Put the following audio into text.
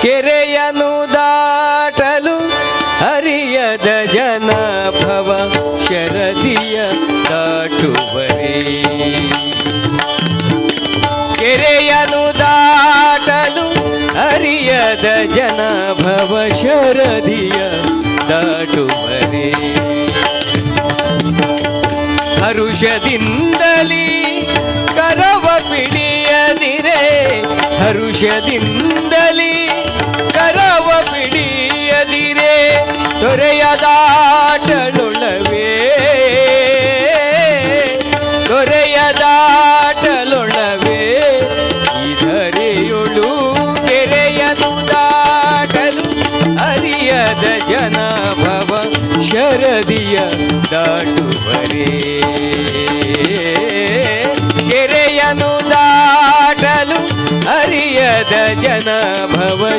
ಕೆರೆಯನು ದಾಟಲು ಹರಿಯದ ಜನ ಭವ ಶರದಿಯ ದಾಟುವರೇ. ಕೆರೆಯನು ದಾಟಲು ಹರಿಯದ ಜನ ಭವ ಶರದಿಯ ದಾಟುವರೇ. ಹರುಷದಿಂದಲೀ ಕರವ ಪಿಡಿಯದಿರೆ, ಹರುಷದಿಂದಲೀ ಕರವ ಪಿಡಿಯದಿರೆ, ತೊರೆಯ ದಾಟಲೊಳವೇ, ತೊರೆಯ ದಾಟಲೊಳವೇ. ಇದರೆಯೊಳು ಕೆರೆಯನು ದಾಟಲು ಹರಿಯದ ಜನ ಭವ ಶರದಿಯ ದಾಟುವರೇ. ಕೆರೆಯನು ದಾಟಲು ಹರಿಯದ ಜನ ಭವ